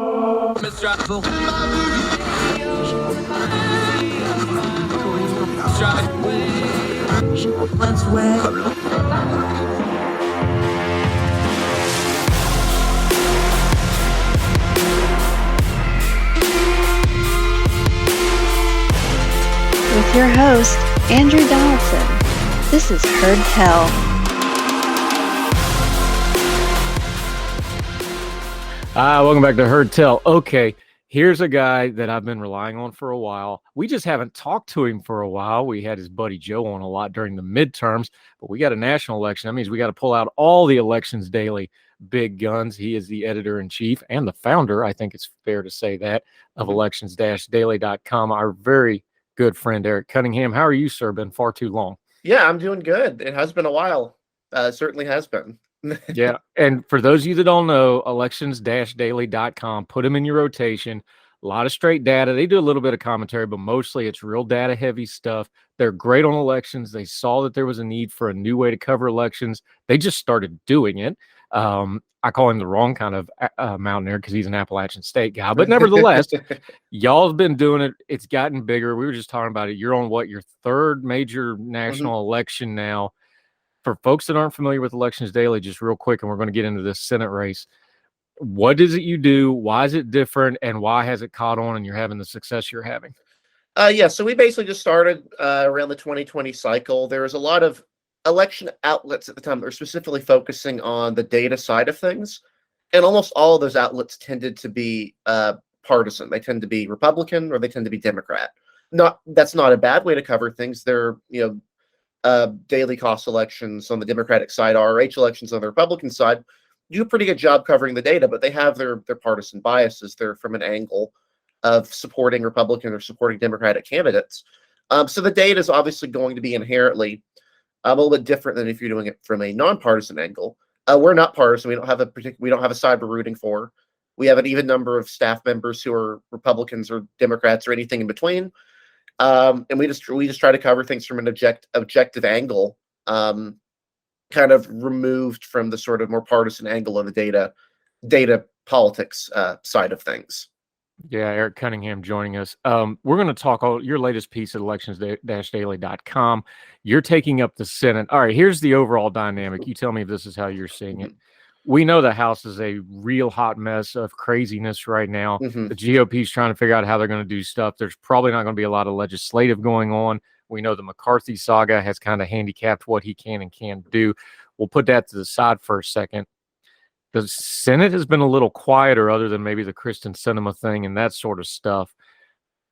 With your host, Andrew Donaldson. This is Heard Tell. Welcome back to Heard Tell. Okay, here's a guy that I've been relying on for a while. We just haven't talked to him for a while. We had his buddy Joe on a lot during the midterms, but we got a national election. That means we got to pull out all the Elections Daily big guns. He is the editor-in-chief and the founder, I think it's fair to say that, of elections-daily.com. Our very good friend, Eric Cunningham. How are you, sir? Been far too long. Yeah, I'm doing good. It has been a while. Certainly has been. Yeah. And for those of you that don't know, elections-daily.com, put them in your rotation. A lot of straight data. They do a little bit of commentary, but mostly it's real data heavy stuff. They're great on elections. They saw that there was a need for a new way to cover elections. They just started doing it. I call him the wrong kind of mountaineer because he's an Appalachian State guy. But nevertheless, y'all have been doing it. It's gotten bigger. We were just talking about it. You're on your third major national election now. For folks that aren't familiar with Elections Daily, just real quick, and we're going to get into this Senate race. What is it you do? Why is it different? And why has it caught on and you're having the success you're having? Yeah, so we basically just started around the 2020 cycle. There was a lot of election outlets at the time that were specifically focusing on the data side of things. And almost all of those outlets tended to be partisan. They tend to be Republican or they tend to be Democrat. That's not a bad way to cover things. They're, daily cost elections on the Democratic side, RRH elections on the Republican side, do a pretty good job covering the data, but they have their partisan biases. They're from an angle of supporting Republican or supporting Democratic candidates. So the data is obviously going to be inherently a little bit different than if you're doing it from a nonpartisan angle. We're not partisan. We don't have a side we're rooting for. We have an even number of staff members who are Republicans or Democrats or anything in between. And we just try to cover things from an objective angle, kind of removed from the sort of more partisan angle of the data politics side of things. Yeah, Eric Cunningham joining us. We're going to talk your latest piece at elections-daily.com. You're taking up the Senate. All right, here's the overall dynamic. You tell me if this is how you're seeing it. We know the House is a real hot mess of craziness right now. The GOP is trying to figure out how they're going to do stuff. There's probably not going to be a lot of legislative going on. We know the McCarthy saga has kind of handicapped what he can and can't do. We'll put that to the side for a second. The Senate has been a little quieter other than maybe the Kristen Sinema thing and that sort of stuff.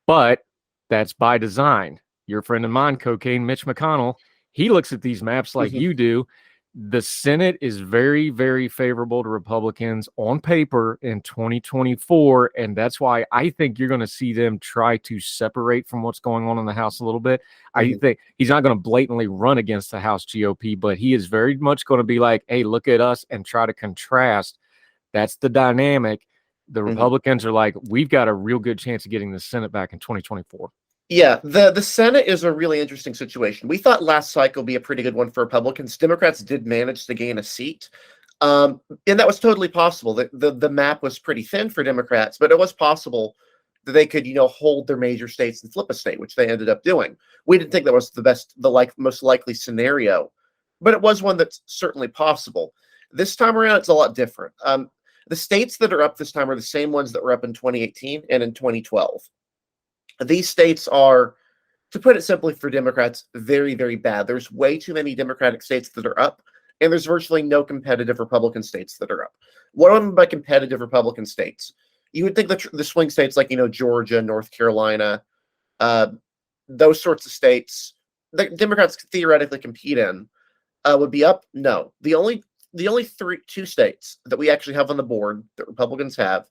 But that's by design. Your friend of mine, Cocaine Mitch McConnell, he looks at these maps like you do. The Senate is very, very favorable to Republicans on paper in 2024, and that's why I think you're going to see them try to separate from what's going on in the House a little bit. I think he's not going to blatantly run against the House GOP, but he is very much going to be like, hey, look at us, and try to contrast. That's the dynamic. The Republicans are like, we've got a real good chance of getting the Senate back in 2024. Yeah, the Senate is a really interesting situation. We thought last cycle would be a pretty good one for Republicans. Democrats did manage to gain a seat, and that was totally possible. The map was pretty thin for Democrats, but it was possible that they could, hold their major states and flip a state, which they ended up doing. We didn't think that was most likely scenario, but it was one that's certainly possible. This time around, it's a lot different. The states that are up this time are the same ones that were up in 2018 and in 2012. These states are, to put it simply for Democrats, very, very bad. There's way too many Democratic states that are up, and there's virtually no competitive Republican states that are up. What do I mean by competitive Republican states? You would think the swing states like, Georgia, North Carolina, those sorts of states, the Democrats could theoretically compete in, would be up. No. The only two states that we actually have on the board that Republicans have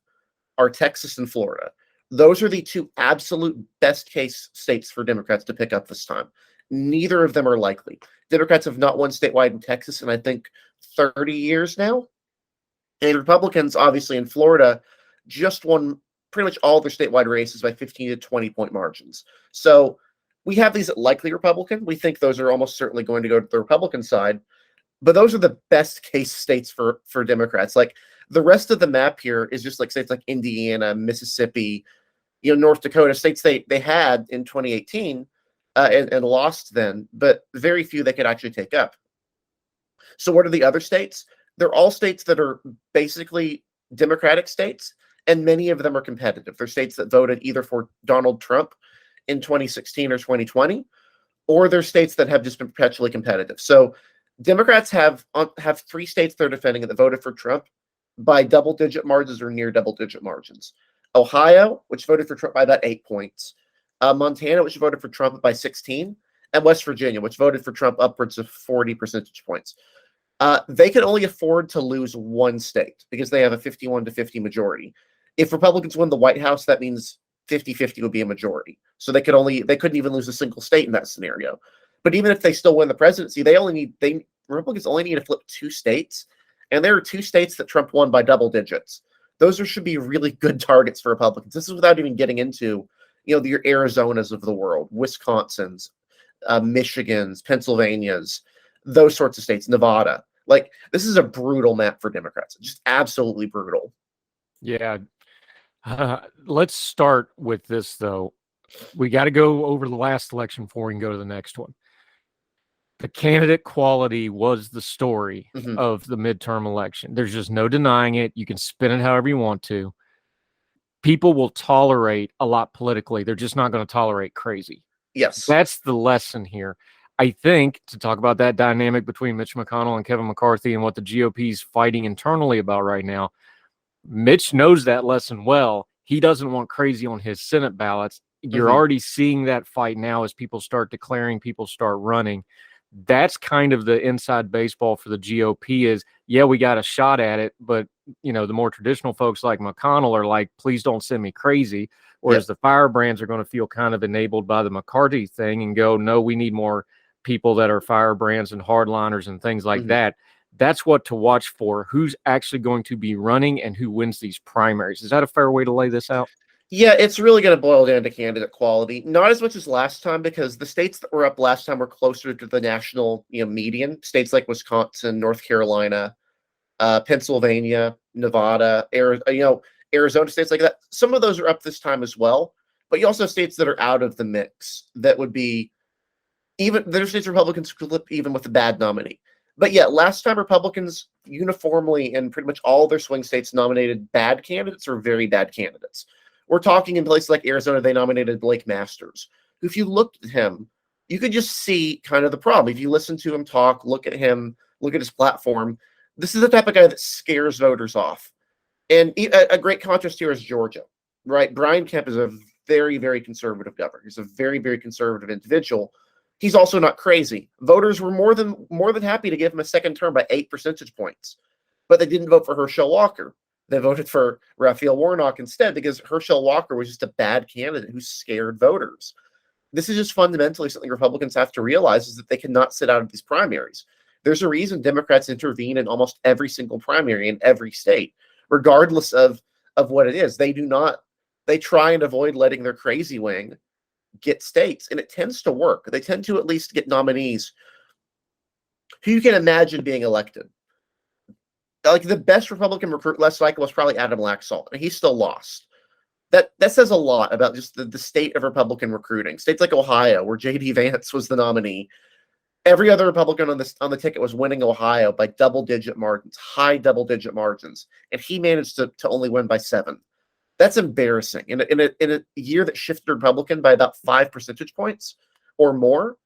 are Texas and Florida. Those are the two absolute best case states for Democrats to pick up this time. Neither of them are likely. Democrats have not won statewide in Texas in, I think, 30 years now. And Republicans, obviously, in Florida, just won pretty much all their statewide races by 15 to 20 point margins. So we have these likely Republican. We think those are almost certainly going to go to the Republican side. But those are the best case states for Democrats. Like the rest of the map here is just like states like Indiana, Mississippi, North Dakota, states they had in 2018 and lost then, but very few they could actually take up. So what are the other states? They're all states that are basically Democratic states, and many of them are competitive. They're states that voted either for Donald Trump in 2016 or 2020, or they're states that have just been perpetually competitive. So Democrats have 3 states they're defending that voted for Trump by double-digit margins or near double-digit margins. Ohio, which voted for Trump by about 8 points. Montana, which voted for Trump by 16. And West Virginia, which voted for Trump upwards of 40 percentage points. They can only afford to lose one state because they have a 51-50 majority. If Republicans win the White House, that means 50-50 would be a majority. So they couldn't even lose a single state in that scenario. But even if they still win the presidency, Republicans only need to flip 2 states, and there are 2 states that Trump won by double digits. Those should be really good targets for Republicans. This is without even getting into, your Arizonas of the world, Wisconsins, Michigans, Pennsylvanias, those sorts of states, Nevada. Like, this is a brutal map for Democrats. Just absolutely brutal. Yeah. Let's start with this, though. We got to go over the last election before we can go to the next one. The candidate quality was the story of the midterm election. There's just no denying it. You can spin it however you want to. People will tolerate a lot politically. They're just not going to tolerate crazy. Yes. That's the lesson here. I think, to talk about that dynamic between Mitch McConnell and Kevin McCarthy and what the GOP is fighting internally about right now, Mitch knows that lesson well. He doesn't want crazy on his Senate ballots. You're already seeing that fight now as people start declaring, people start running. That's kind of the inside baseball for the GOP is, yeah, we got a shot at it, but, the more traditional folks like McConnell are like, please don't send me crazy. Whereas the firebrands are going to feel kind of enabled by the McCarthy thing and go, no, we need more people that are firebrands and hardliners and things like that. That's what to watch for. Who's actually going to be running and who wins these primaries. Is that a fair way to lay this out? Yeah, it's really going to boil down to candidate quality. Not as much as last time, because the states that were up last time were closer to the national, median. States like Wisconsin, North Carolina, Pennsylvania, Nevada, Arizona, states like that. Some of those are up this time as well. But you also have states that are out of the mix that would be there's states Republicans flip even with a bad nominee. But yeah, last time Republicans uniformly in pretty much all their swing states nominated bad candidates or very bad candidates. We're talking in places like Arizona, they nominated Blake Masters, who, if you looked at him, you could just see kind of the problem. If you listen to him talk, look at him, look at his platform, this is the type of guy that scares voters off. And a great contrast here is Georgia, right? Brian Kemp is a very, very conservative governor. He's a very, very conservative individual. He's also not crazy. Voters were more than happy to give him a second term by 8 percentage points, but they didn't vote for Herschel Walker. They voted for Raphael Warnock instead because Herschel Walker was just a bad candidate who scared voters. This is just fundamentally something Republicans have to realize, is that they cannot sit out of these primaries. There's a reason Democrats intervene in almost every single primary in every state, regardless of what it is. They try and avoid letting their crazy wing get states, and it tends to work. They tend to at least get nominees who you can imagine being elected. Like the best Republican recruit last cycle was probably Adam Laxalt, and he still lost. That says a lot about just the state of Republican recruiting. States like Ohio, where J.D. Vance was the nominee, every other Republican on the ticket was winning Ohio by double-digit margins, high double-digit margins, and he managed to only win by 7. That's embarrassing. In a year that shifted Republican by about 5 percentage points or more,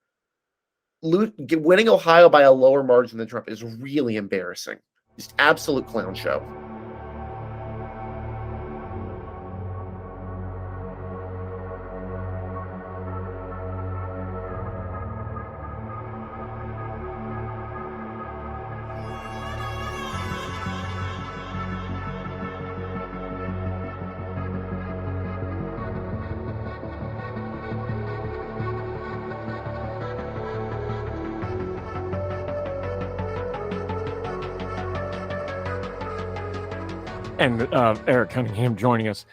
winning Ohio by a lower margin than Trump is really embarrassing. Just absolute clown show. And Eric Cunningham joining us.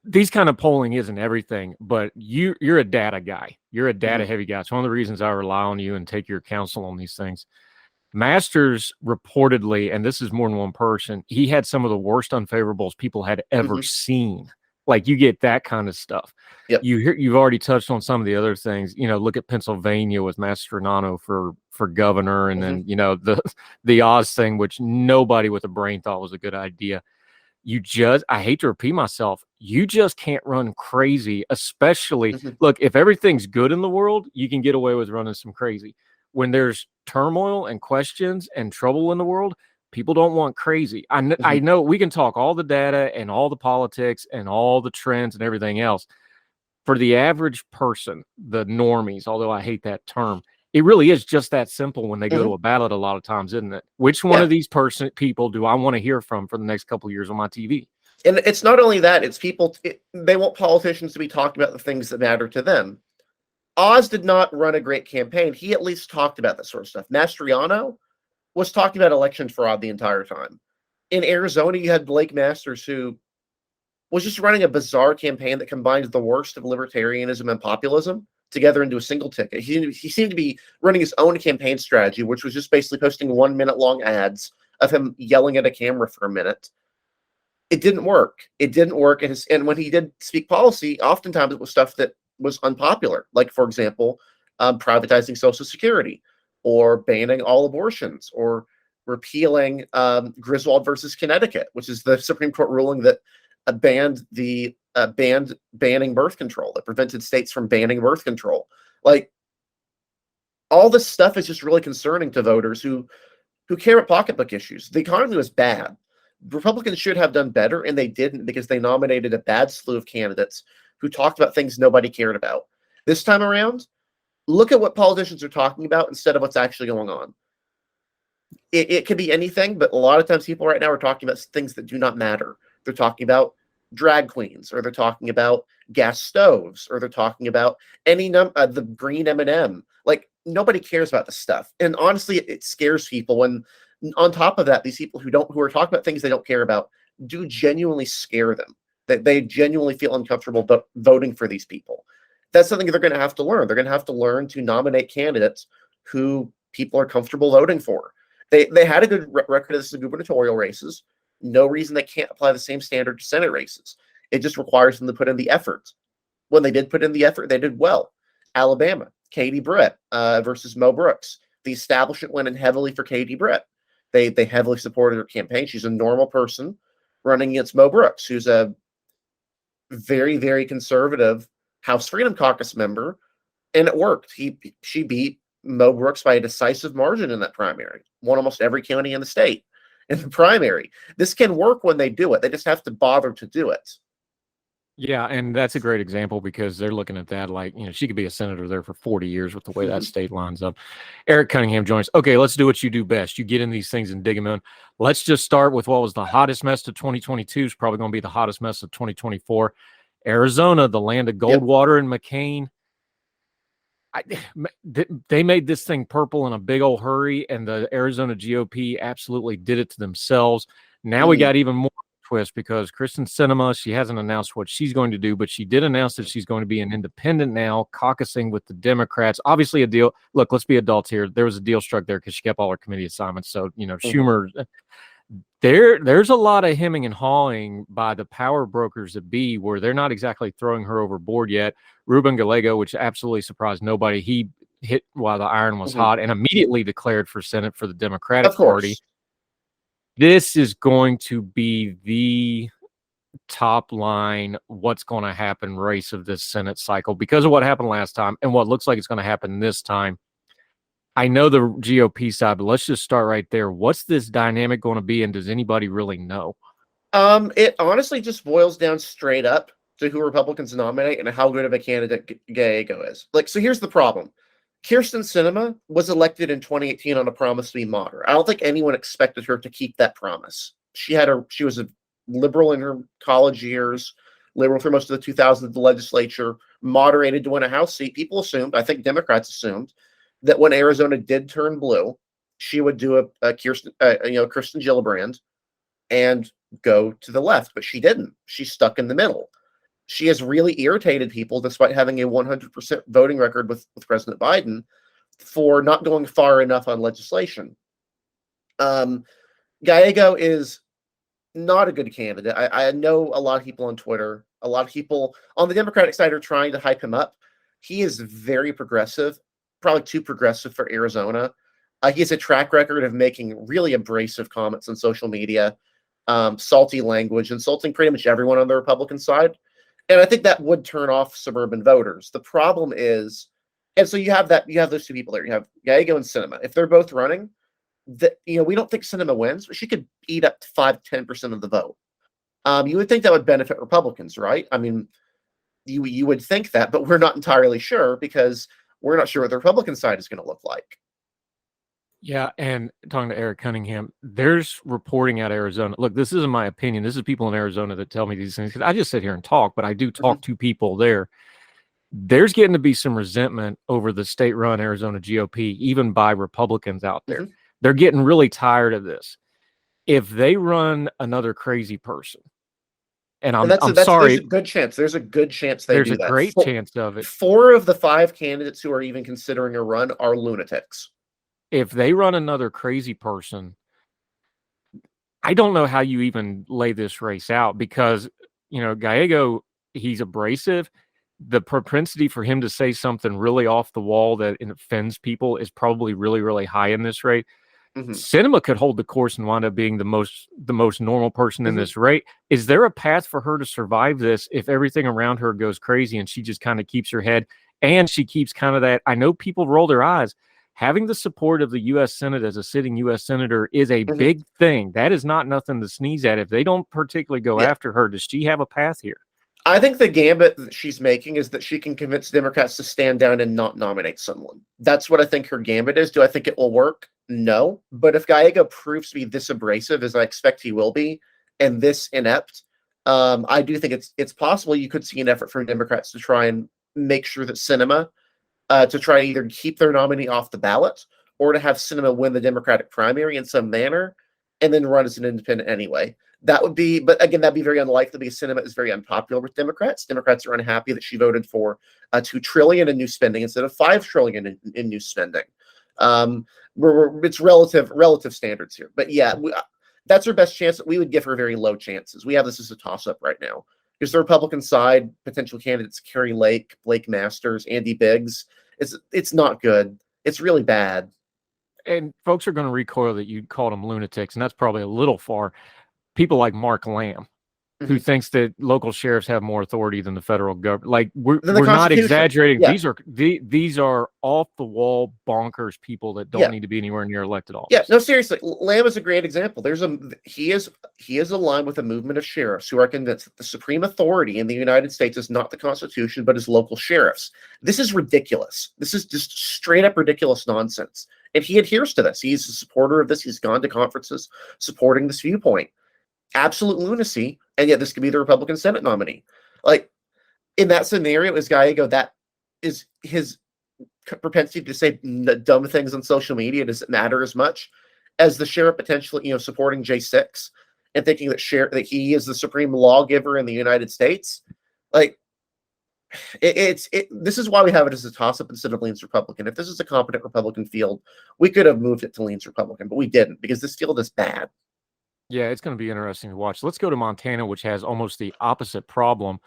These kind of polling isn't everything, but you're a data guy. You're a data heavy guy. It's one of the reasons I rely on you and take your counsel on these things. Masters reportedly, and this is more than one person, he had some of the worst unfavorables people had ever seen. Like, you get that kind of stuff. Yep. You've already touched on some of the other things. Look at Pennsylvania with Mastriano for governor, and then the Oz thing, which nobody with a brain thought was a good idea. I hate to repeat myself, you just can't run crazy, especially look, if everything's good in the world, you can get away with running some crazy. When there's turmoil and questions and trouble in the world, people don't want crazy. I know we can talk all the data and all the politics and all the trends and everything else. For the average person, the normies, although I hate that term, it really is just that simple when they go to a ballot a lot of times, isn't it? Which one of these people do I want to hear from for the next couple of years on my TV? And it's not only that, it's people, they want politicians to be talking about the things that matter to them. Oz did not run a great campaign. He at least talked about that sort of stuff. Mastriano was talking about election fraud the entire time. In Arizona, you had Blake Masters, who was just running a bizarre campaign that combines the worst of libertarianism and populism together into a single ticket. He seemed to be running his own campaign strategy, which was just basically posting 1 minute long ads of him yelling at a camera for a minute. It didn't work. And when he did speak policy, oftentimes it was stuff that was unpopular. Like, for example, privatizing Social Security, or banning all abortions, or repealing Griswold versus Connecticut, which is the Supreme Court ruling that banning birth control, that prevented states from banning birth control. Like, all this stuff is just really concerning to voters who care about pocketbook issues. The economy was bad. Republicans should have done better, and they didn't, because they nominated a bad slew of candidates who talked about things nobody cared about. This time around, look at what politicians are talking about instead of what's actually going on. It could be anything, but a lot of times people right now are talking about things that do not matter. They're talking about drag queens, or they're talking about gas stoves, or they're talking about the green M&M. Like, nobody cares about this stuff. And honestly, it scares people when, on top of that, these people who are talking about things they don't care about do genuinely scare them. That they genuinely feel uncomfortable voting for these people. That's something they're going to have to learn. They're going to have to learn to nominate candidates who people are comfortable voting for. They had a good record of this in gubernatorial races. No reason they can't apply the same standard to Senate races. It just requires them to put in the effort. When they did put in the effort, they did well. Alabama, Katie Britt versus Mo Brooks. The establishment went in heavily for Katie Britt. They heavily supported her campaign. She's a normal person running against Mo Brooks, who's a very, very conservative House Freedom Caucus member, and it worked. She beat Mo Brooks by a decisive margin in that primary. Won almost every county in the state in the primary. This can work when they do it. They just have to bother to do it. Yeah, and that's a great example, because they're looking at that like, she could be a senator there for 40 years with the way that state lines up. Eric Cunningham joins. Okay, let's do what you do best. You get in these things and dig them in. Let's just start with what was the hottest mess of 2022 is probably going to be the hottest mess of 2024. Arizona, the land of Goldwater and McCain. They made this thing purple in a big old hurry, and the Arizona GOP absolutely did it to themselves. Now we got even more twist, because Kristen Sinema, she hasn't announced what she's going to do, but she did announce that she's going to be an independent now, caucusing with the Democrats. Obviously a deal. Look, let's be adults here. There was a deal struck there because she kept all her committee assignments. So, Schumer, there's a lot of hemming and hawing by the power brokers that be, where they're not exactly throwing her overboard yet. Ruben Gallego, which absolutely surprised nobody, he hit while the iron was hot and immediately declared for Senate for the Democratic Party. This is going to be the top line, what's going to happen race of this Senate cycle, because of what happened last time and what looks like it's going to happen this time. I know the GOP side, but let's just start right there. What's this dynamic going to be, and does anybody really know? It honestly just boils down straight up to who Republicans nominate and how good of a candidate Gallego is. So here's the problem. Kyrsten Sinema was elected in 2018 on a promise to be moderate. I don't think anyone expected her to keep that promise. She was a liberal in her college years, liberal through most of the 2000s of the legislature, moderated to win a House seat. People assumed, I think Democrats assumed, that when Arizona did turn blue, she would do a Kristen Gillibrand and go to the left, but she didn't. She's stuck in the middle. She has really irritated people, despite having a 100% voting record with President Biden, for not going far enough on legislation. Gallego is not a good candidate. I know a lot of people on Twitter, a lot of people on the Democratic side are trying to hype him up. He is very progressive, probably too progressive for Arizona. He has a track record of making really abrasive comments on social media, salty language, insulting pretty much everyone on the Republican side. And I think that would turn off suburban voters. The problem is, and so you have those two people there. You have Gallego and Sinema. If they're both running, we don't think Sinema wins, but she could eat up to 5-10% of the vote. You would think that would benefit Republicans, right? I mean, you would think that, but we're not entirely sure because we're not sure what the Republican side is going to look like. Yeah, and talking to Eric Cunningham, there's reporting out of Arizona. Look, this isn't my opinion. This is people in Arizona that tell me these things because I just sit here and talk, but I do talk to people there. There's getting to be some resentment over the state-run Arizona GOP, even by Republicans out there. They're getting really tired of this. If they run another crazy person, and I'm sorry, there's a good chance. There's a good chance they do that. There's a great chance of it. 4 of the 5 candidates who are even considering a run are lunatics. If they run another crazy person, I don't know how you even lay this race out because, Gallego, he's abrasive. The propensity for him to say something really off the wall that offends people is probably really, really high in this rate. Sinema could hold the course and wind up being the most normal person in this rate. Is there a path for her to survive this if everything around her goes crazy and she just kind of keeps her head and she keeps kind of that? I know people roll their eyes. Having the support of the U.S. Senate as a sitting U.S. Senator is a big thing. That is not nothing to sneeze at. If they don't particularly go after her, does she have a path here? I think the gambit that she's making is that she can convince Democrats to stand down and not nominate someone. That's what I think her gambit is. Do I think it will work? No. But if Gallego proves to be this abrasive, as I expect he will be, and this inept, I do think it's possible you could see an effort from Democrats to try and make sure that Sinema, to try to either keep their nominee off the ballot or to have Sinema win the Democratic primary in some manner and then run as an independent anyway. That would be, but again, that'd be very unlikely because Sinema is very unpopular with Democrats. Democrats are unhappy that she voted for $2 trillion in new spending instead of $5 trillion in new spending. It's relative standards here, but yeah, that's her best chance. We would give her very low chances. We have this as a toss-up right now because the Republican side potential candidates Carrie Lake, Blake Masters, Andy Biggs. It's not good. It's really bad. And folks are going to recoil that you called them lunatics, and that's probably a little far. People like Mark Lamb, who thinks that local sheriffs have more authority than the federal government. Like we're not exaggerating. Yeah. These are off the wall bonkers people that don't need to be anywhere near elected office. Yeah, no, seriously, Lamb is a great example. He is aligned with a movement of sheriffs who are convinced that the supreme authority in the United States is not the Constitution, but is local sheriffs. This is ridiculous. This is just straight up ridiculous nonsense. And he adheres to this. He's a supporter of this. He's gone to conferences supporting this viewpoint. Absolute lunacy, and yet this could be the Republican Senate nominee. Like in that scenario, is Gallego, that is his propensity to say dumb things on social media. Does it matter as much as the sheriff potentially, supporting J6 and thinking that he is the supreme lawgiver in the United States? Like this is why we have it as a toss-up instead of leans Republican. If this is a competent Republican field, we could have moved it to leans Republican, but we didn't because this field is bad. Yeah, it's going to be interesting to watch. Let's go to Montana, which has almost the opposite problem.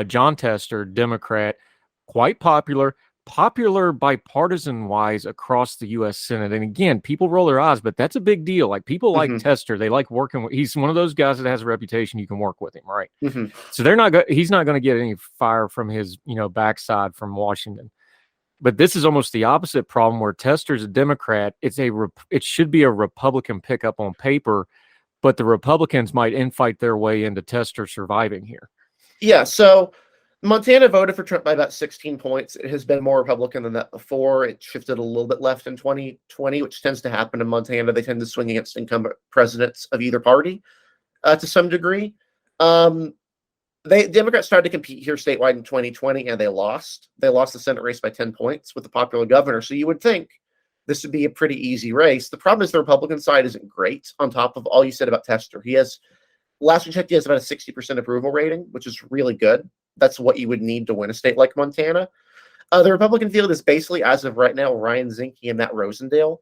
John Tester, Democrat, quite popular bipartisan-wise across the U.S. Senate. And again, people roll their eyes, but that's a big deal. Like people like Tester, they like working with. He's one of those guys that has a reputation. You can work with him, right? So he's not going to get any fire from his backside from Washington. But this is almost the opposite problem where Tester's a Democrat. It should be a Republican pickup on paper. But the Republicans might infight their way into Tester surviving here. Yeah, so Montana voted for Trump by about 16 points. It has been more Republican than that before. It shifted a little bit left in 2020, which tends to happen in Montana. They tend to swing against incumbent presidents of either party to some degree. Democrats tried to compete here statewide in 2020, and they lost. They lost the Senate race by 10 points with the popular governor. So you would think this would be a pretty easy race. The problem is the Republican side isn't great on top of all you said about Tester. Last we checked, he has about a 60% approval rating, which is really good. That's what you would need to win a state like Montana. The Republican field is basically, as of right now, Ryan Zinke and Matt Rosendale.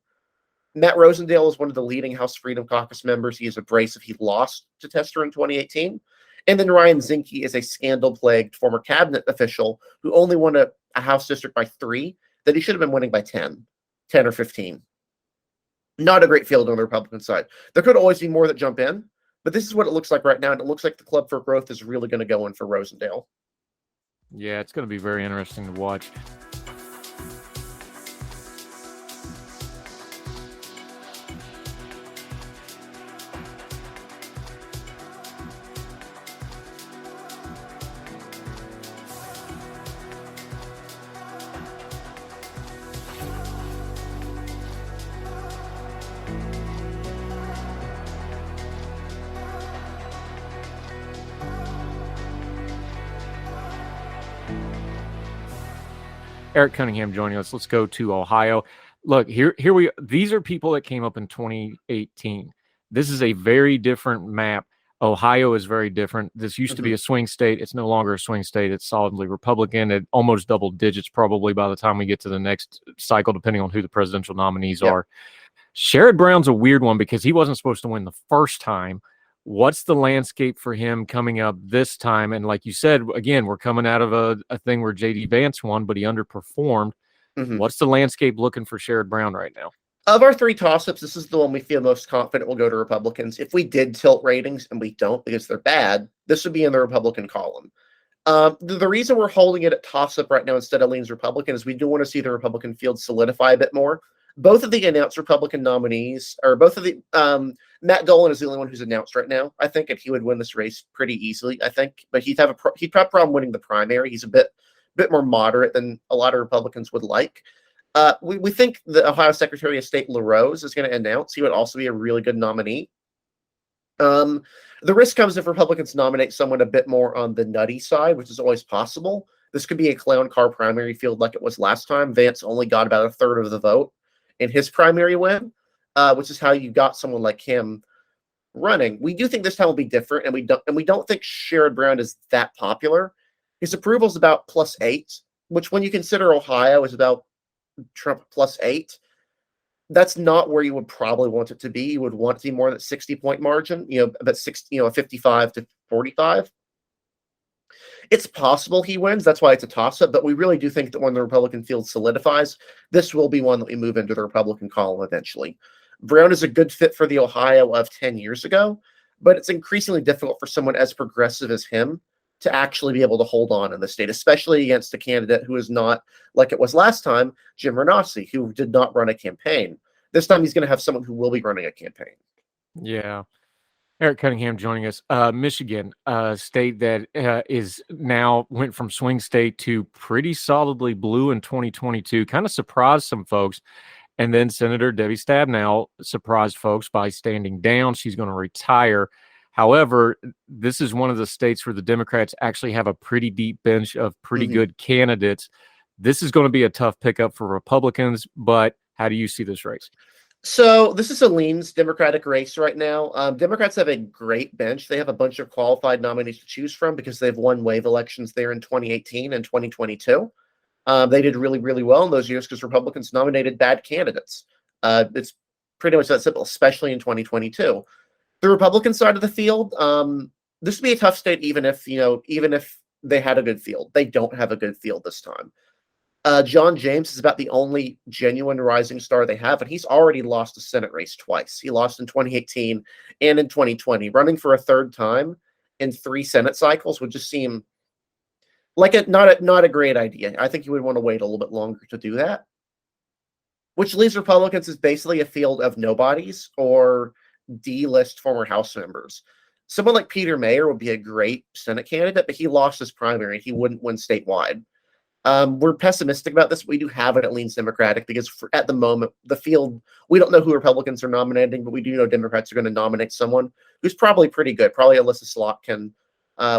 Matt Rosendale is one of the leading House Freedom Caucus members. He is abrasive. He lost to Tester in 2018. And then Ryan Zinke is a scandal-plagued former cabinet official who only won a House district by 3 that he should have been winning by 10 or 15. Not a great field on the Republican side. There could always be more that jump in, but this is what it looks like right now, and it looks like the Club for Growth is really going to go in for Rosendale. Yeah, it's going to be very interesting to watch. Eric Cunningham joining us. Let's go to Ohio. Look, these are people that came up in 2018. This is a very different map. Ohio is very different. This used to be a swing state. It's no longer a swing state. It's solidly Republican at almost double digits probably by the time we get to the next cycle, depending on who the presidential nominees are. Sherrod Brown's a weird one because he wasn't supposed to win the first time. What's the landscape for him coming up this time? And like you said, again, we're coming out of a thing where J.D. Vance won, but he underperformed. What's the landscape looking for Sherrod Brown right now? Of our 3 toss-ups, this is the one we feel most confident will go to Republicans. If we did tilt ratings, and we don't because they're bad, this would be in the Republican column. The reason we're holding it at toss-up right now instead of leans Republican is we do want to see the Republican field solidify a bit more. Both of the announced Republican nominees, or both of the Matt Dolan is the only one who's announced right now, I think, and he would win this race pretty easily, I think. But he'd have a problem winning the primary. He's a bit more moderate than a lot of Republicans would like. We think the Ohio Secretary of State LaRose is going to announce. He would also be a really good nominee. The risk comes if Republicans nominate someone a bit more on the nutty side, which is always possible. This could be a clown car primary field like it was last time. Vance only got about 1/3 of the vote in his primary win, which is how you got someone like him running. We do think this time will be different, and we don't think Sherrod Brown is that popular. His approval is about +8, which when you consider Ohio is about Trump +8, that's not where you would probably want it to be. You would want it to be more than 60-point margin, about 55 to 45. It's possible he wins. That's why it's a toss-up. But we really do think that when the Republican field solidifies, this will be one that we move into the Republican column eventually. Brown is a good fit for the Ohio of 10 years ago, but it's increasingly difficult for someone as progressive as him to actually be able to hold on in the state, especially against a candidate who is not, like it was last time, Jim Renossi, who did not run a campaign. This time he's going to have someone who will be running a campaign. Yeah. Eric Cunningham joining us. Michigan, state that is now went from swing state to pretty solidly blue in 2022, kind of surprised some folks. And then Senator Debbie Stabenow surprised folks by standing down. She's going to retire. However, this is one of the states where the Democrats actually have a pretty deep bench of pretty good candidates. This is going to be a tough pickup for Republicans, but how do you see this race? So this is a leans Democratic race right now. Democrats have a great bench. They have a bunch of qualified nominees to choose from because they've won wave elections there in 2018 and 2022. They did really, really well in those years because Republicans nominated bad candidates. It's pretty much that simple, especially in 2022. The Republican side of the field, this would be a tough state even if they had a good field. They don't have a good field this time. John James is about the only genuine rising star they have, and he's already lost a Senate race twice. He lost in 2018 and in 2020. Running for a third time in 3 Senate cycles would just seem like not a great idea. I think you would want to wait a little bit longer to do that, which leaves Republicans as basically a field of nobodies or D-list former House members. Someone like Peter Mayer would be a great Senate candidate, but he lost his primary. He wouldn't win statewide. We're pessimistic about this. We do have it leans Democratic because at the moment, the field, we don't know who Republicans are nominating, but we do know Democrats are going to nominate someone who's probably pretty good. Probably Alyssa Slotkin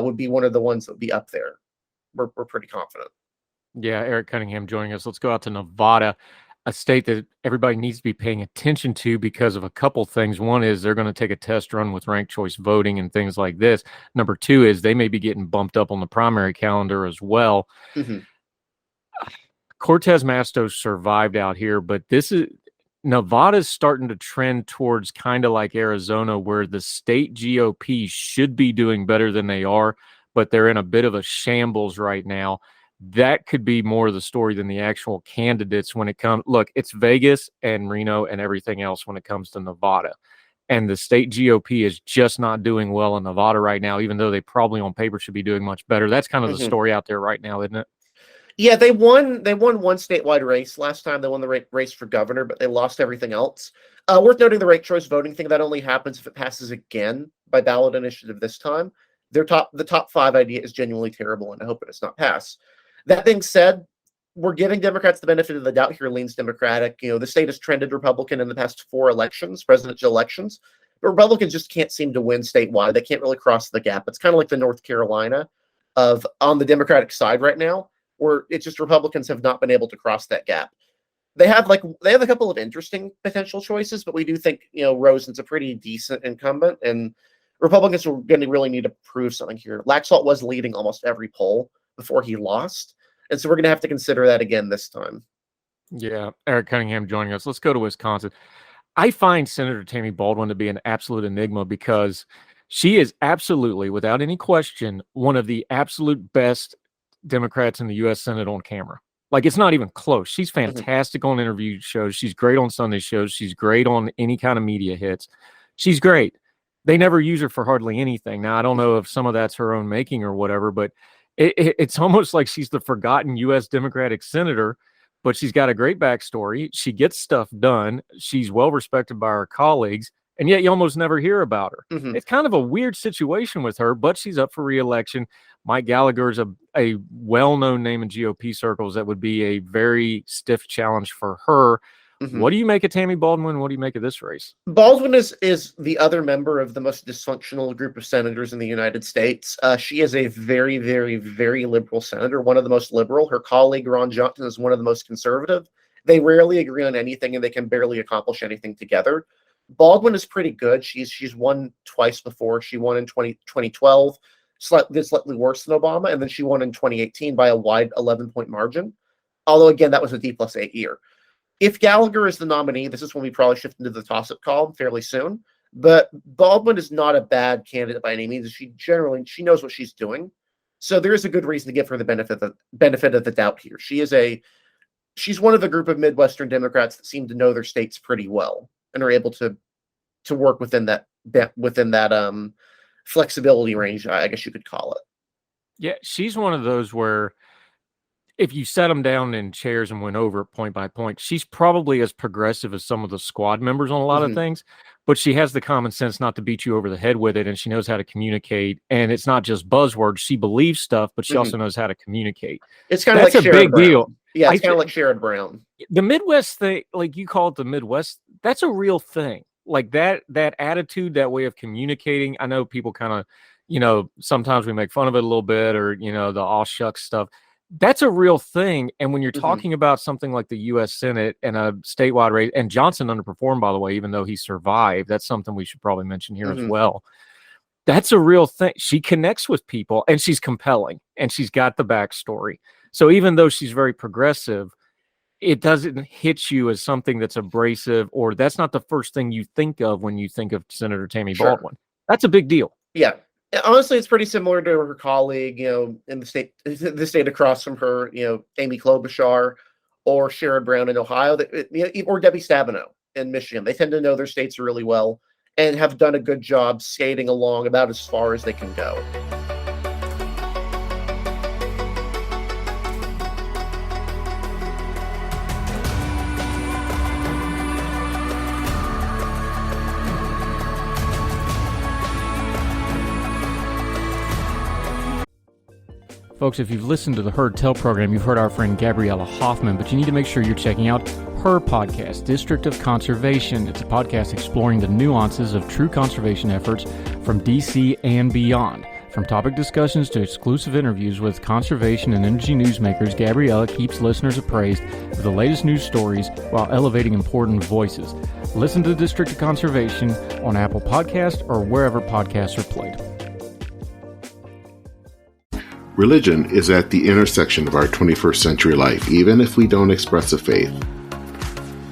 would be one of the ones that would be up there. We're pretty confident. Yeah, Eric Cunningham joining us. Let's go out to Nevada, a state that everybody needs to be paying attention to because of a couple things. One is they're going to take a test run with ranked choice voting and things like this. Number 2 is they may be getting bumped up on the primary calendar as well. Cortez Masto survived out here, but this is Nevada's starting to trend towards kind of like Arizona, where the state GOP should be doing better than they are, but they're in a bit of a shambles right now. That could be more of the story than the actual candidates when it comes. Look, it's Vegas and Reno and everything else when it comes to Nevada. And the state GOP is just not doing well in Nevada right now, even though they probably on paper should be doing much better. That's kind of the story out there right now, isn't it? Yeah, they won one statewide race last time. They won the race for governor, but they lost everything else. Worth noting the ranked choice voting thing, that only happens if it passes again by ballot initiative this time. The top 5 idea is genuinely terrible, and I hope it does not pass. That being said, we're giving Democrats the benefit of the doubt here. Leans Democratic. The state has trended Republican in the past 4 elections, presidential elections, but Republicans just can't seem to win statewide. They can't really cross the gap. It's kind of like the North Carolina on the Democratic side right now, where it's just Republicans have not been able to cross that gap. They have a couple of interesting potential choices, but we do think Rosen's a pretty decent incumbent, and Republicans are going to really need to prove something here. Laxalt was leading almost every poll before he lost, and so we're going to have to consider that again this time. Yeah, Eric Cunningham joining us. Let's go to Wisconsin. I find Senator Tammy Baldwin to be an absolute enigma because she is absolutely, without any question, one of the absolute best Democrats in the U.S. Senate on camera. Like, it's not even close. She's fantastic on interview shows. She's great on Sunday shows. She's great on any kind of media hits. She's great. They never use her for hardly anything. Now, I don't know if some of that's her own making or whatever, but it's almost like she's the forgotten U.S. Democratic senator, but she's got a great backstory. She gets stuff done. She's well respected by her colleagues, and yet you almost never hear about her. It's kind of a weird situation with her, but she's up for re-election. Mike Gallagher's a well-known name in GOP circles. That would be a very stiff challenge for her. What do you make of Tammy Baldwin? What do you make of this race? Baldwin is the other member of the most dysfunctional group of senators in the United States. She is a very, very, very liberal senator, one of the most liberal. Her colleague, Ron Johnson, is one of the most conservative. They rarely agree on anything, and they can barely accomplish anything together. Baldwin is pretty good. She's won twice before. She won in 2012, slightly worse than Obama, and then she won in 2018 by a wide 11-point margin. Although, again, that was a D+8 year. If Gallagher is the nominee, this is when we probably shift into the toss-up column fairly soon. But Baldwin is not a bad candidate by any means. She knows what she's doing. So there is a good reason to give her the benefit of the doubt here. She's one of the group of Midwestern Democrats that seem to know their states pretty well and are able to work within that flexibility range, I guess you could call it. Yeah, she's one of those where if you set them down in chairs and went over it point by point, she's probably as progressive as some of the squad members on a lot of things, but she has the common sense not to beat you over the head with it, and she knows how to communicate. And it's not just buzzwords. She believes stuff, but she also knows how to communicate. It's kind of like a big deal. Yeah, it's kind of like Sherrod Brown. The Midwest thing, like you call it the Midwest, that's a real thing. Like that attitude, that way of communicating. I know people kind of, sometimes we make fun of it a little bit, or, the all shucks stuff. That's a real thing. And when you're talking about something like the U.S. Senate and a statewide race, and Johnson underperformed, by the way, even though he survived, that's something we should probably mention here as well. That's a real thing. She connects with people, and she's compelling, and she's got the backstory. So even though she's very progressive, it doesn't hit you as something that's abrasive, or that's not the first thing you think of when you think of Senator Tammy Baldwin. That's a big deal. Yeah. Honestly, it's pretty similar to her colleague, in the state across from her, Amy Klobuchar, or Sherrod Brown in Ohio, or Debbie Stabenow in Michigan. They tend to know their states really well and have done a good job skating along about as far as they can go. Folks, if you've listened to the Heard Tell program, you've heard our friend Gabriella Hoffman, but you need to make sure you're checking out her podcast, District of Conservation. It's a podcast exploring the nuances of true conservation efforts from D.C. and beyond. From topic discussions to exclusive interviews with conservation and energy newsmakers, Gabriella keeps listeners appraised of the latest news stories while elevating important voices. Listen to District of Conservation on Apple Podcasts or wherever podcasts are played. Religion is at the intersection of our 21st century life, even if we don't express a faith.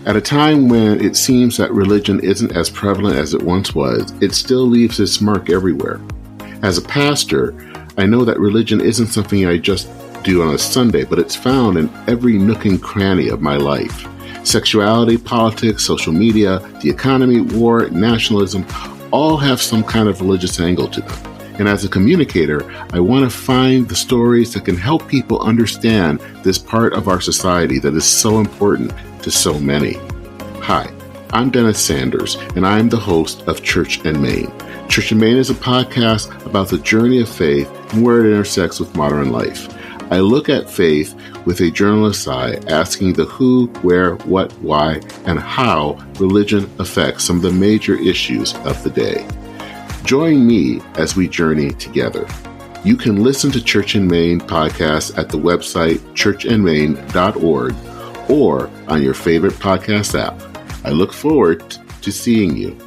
At a time when it seems that religion isn't as prevalent as it once was, it still leaves its mark everywhere. As a pastor, I know that religion isn't something I just do on a Sunday, but it's found in every nook and cranny of my life. Sexuality, politics, social media, the economy, war, nationalism, all have some kind of religious angle to them. And as a communicator, I want to find the stories that can help people understand this part of our society that is so important to so many. Hi, I'm Dennis Sanders, and I'm the host of Church and Main. Church and Main is a podcast about the journey of faith and where it intersects with modern life. I look at faith with a journalist's eye, asking the who, where, what, why, and how religion affects some of the major issues of the day. Join me as we journey together. You can listen to Church and Main podcasts at the website churchandmain.org or on your favorite podcast app. I look forward to seeing you.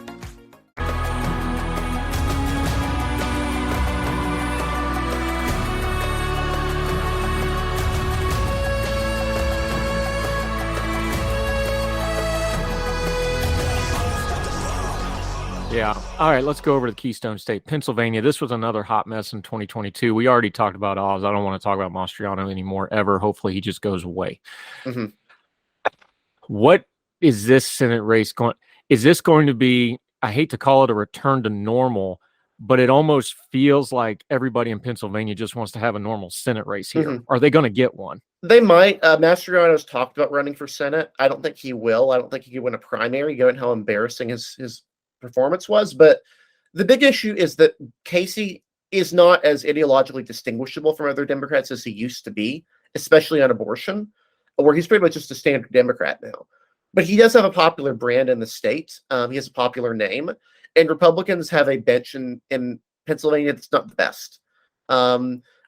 Yeah. All right, let's go over to the Keystone State, Pennsylvania. This was another hot mess in 2022. We already talked about Oz. I don't want to talk about Mastriano anymore, ever. Hopefully he just goes away. Mm-hmm. What is this Senate race going? Is this going to be, I hate to call it a return to normal, but it almost feels like everybody in Pennsylvania just wants to have a normal Senate race here. Mm-hmm. Are they going to get one? They might. Mastriano's talked about running for Senate. I don't think he will. I don't think he could win a primary, given how embarrassing his performance was. But the big issue is that Casey is not as ideologically distinguishable from other Democrats as he used to be, especially on abortion, where he's pretty much just a standard Democrat now. But he does have a popular brand in the state. He has a popular name, and Republicans have a bench in Pennsylvania that's not the best.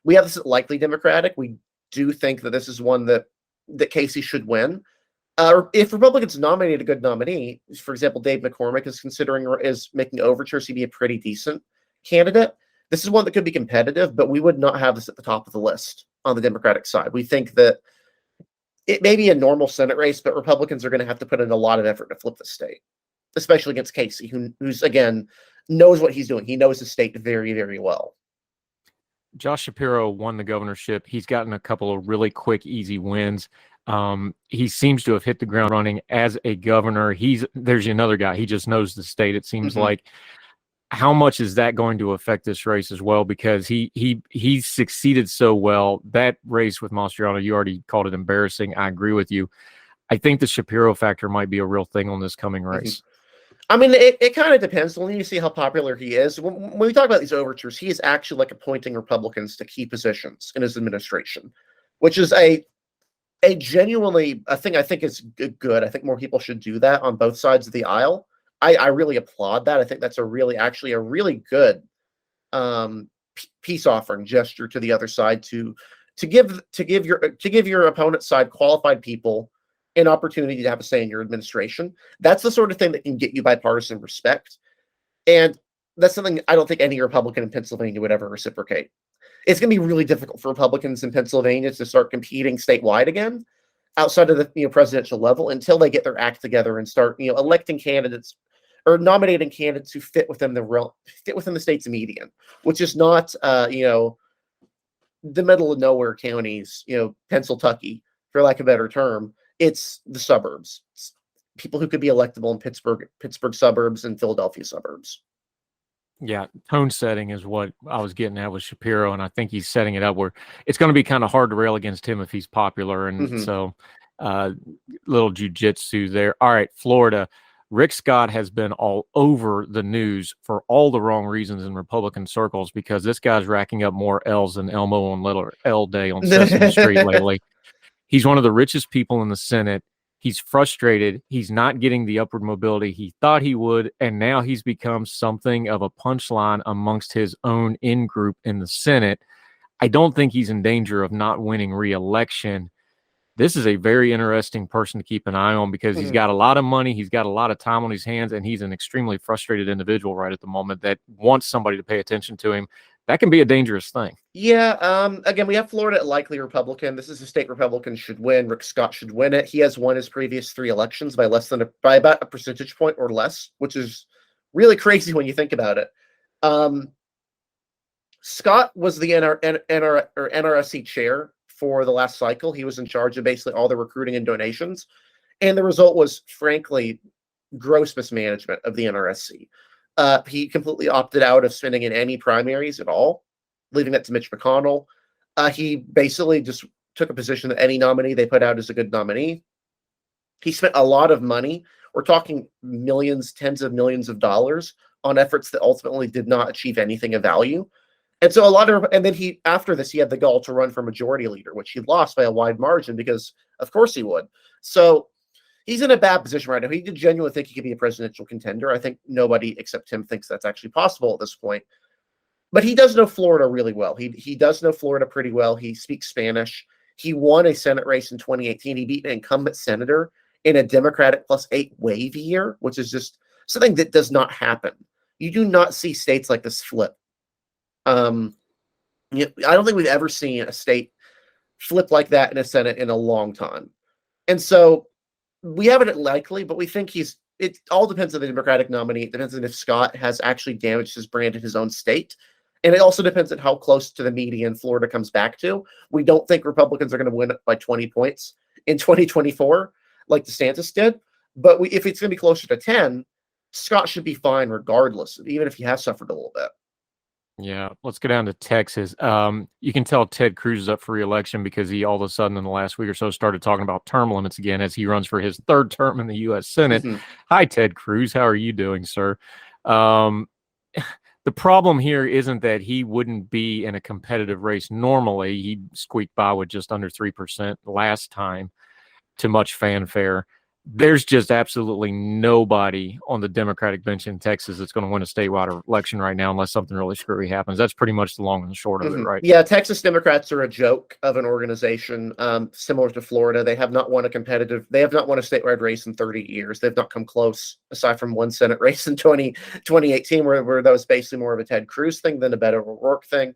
We have this likely Democratic. We do think that this is one that Casey should win. If Republicans nominate a good nominee, for example, Dave McCormick is making overtures, he'd be a pretty decent candidate. This is one that could be competitive, but we would not have this at the top of the list on the Democratic side. We think that it may be a normal Senate race, but Republicans are going to have to put in a lot of effort to flip the state, especially against Casey, who's again knows what he's doing. He knows the state very, very well. Josh Shapiro won the governorship. He's gotten a couple of really quick, easy wins. He seems to have hit the ground running as a governor. There's another guy. He just knows the state. It seems like. How much is that going to affect this race as well? Because he succeeded so well. That race with Mastriano, you already called it embarrassing. I agree with you. I think the Shapiro factor might be a real thing on this coming race. I mean, it kind of depends. When you see how popular he is, when we talk about these overtures, he is actually like appointing Republicans to key positions in his administration, which is a genuinely a thing I think is good. I think more people should do that on both sides of the aisle. I really applaud that. I think that's a really good peace offering gesture to the other side to give your opponent's side qualified people an opportunity to have a say in your administration. That's the sort of thing that can get you bipartisan respect. And that's something I don't think any Republican in Pennsylvania would ever reciprocate. It's going to be really difficult for Republicans in Pennsylvania to start competing statewide again, outside of the presidential level, until they get their act together and start electing candidates or nominating candidates who fit within the state's median, which is not the middle of nowhere counties, Pennsylvania, for lack of a better term. It's the suburbs. It's people who could be electable in Pittsburgh suburbs and Philadelphia suburbs. Yeah, tone setting is what I was getting at with Shapiro, and I think he's setting it up where it's going to be kind of hard to rail against him if he's popular, and so little jujitsu there. All right, Florida. Rick Scott has been all over the news for all the wrong reasons in Republican circles, because this guy's racking up more L's than Elmo on Little L Day on Sesame Street lately. He's one of the richest people in the Senate. He's frustrated. He's not getting the upward mobility he thought he would, and now he's become something of a punchline amongst his own in-group in the Senate. I don't think he's in danger of not winning re-election. This is a very interesting person to keep an eye on, because he's got a lot of money, he's got a lot of time on his hands, and he's an extremely frustrated individual right at the moment that wants somebody to pay attention to him. that can be a dangerous thing. Yeah. Again, we have Florida at likely Republican. This is a state Republicans should win. Rick Scott should win it. He has won his previous 3 elections by by about a percentage point or less, which is really crazy when you think about it. Scott was the NRSC chair for the last cycle. He was in charge of basically all the recruiting and donations. And the result was, frankly, gross mismanagement of the NRSC. He completely opted out of spending in any primaries at all, leaving that to Mitch McConnell. He basically just took a position that any nominee they put out is a good nominee. He spent a lot of money. We're talking millions, tens of millions of dollars on efforts that ultimately did not achieve anything of value. And so and then after this, he had the gall to run for majority leader, which he lost by a wide margin because of course he would. So he's in a bad position right now. He did genuinely think he could be a presidential contender. I think nobody except him thinks that's actually possible at this point. But he does know Florida really well. He does know Florida pretty well. He speaks Spanish. He won a Senate race in 2018. He beat an incumbent senator in a Democratic +8 wave year, which is just something that does not happen. You do not see states like this flip. I don't think we've ever seen a state flip like that in a Senate in a long time. And so we have it likely, but we think it all depends on the Democratic nominee. It depends on if Scott has actually damaged his brand in his own state. And it also depends on how close to the median Florida comes back to. We don't think Republicans are going to win it by 20 points in 2024, like DeSantis did. But if it's going to be closer to 10, Scott should be fine regardless, even if he has suffered a little bit. Yeah, let's go down to Texas. You can tell Ted Cruz is up for re-election because he all of a sudden in the last week or so started talking about term limits again as he runs for his 3rd term in the U.S. Senate. Mm-hmm. Hi, Ted Cruz. How are you doing, sir? The problem here isn't that he wouldn't be in a competitive race normally. He squeaked by with just under 3% last time to much fanfare. There's just absolutely nobody on the Democratic bench in Texas that's going to win a statewide election right now unless something really screwy happens. That's pretty much the long and the short of it, right? Yeah, Texas Democrats are a joke of an organization, similar to Florida. They have not won a statewide race in 30 years. They've not come close, aside from one Senate race in 2018, where that was basically more of a Ted Cruz thing than a Beto O'Rourke thing.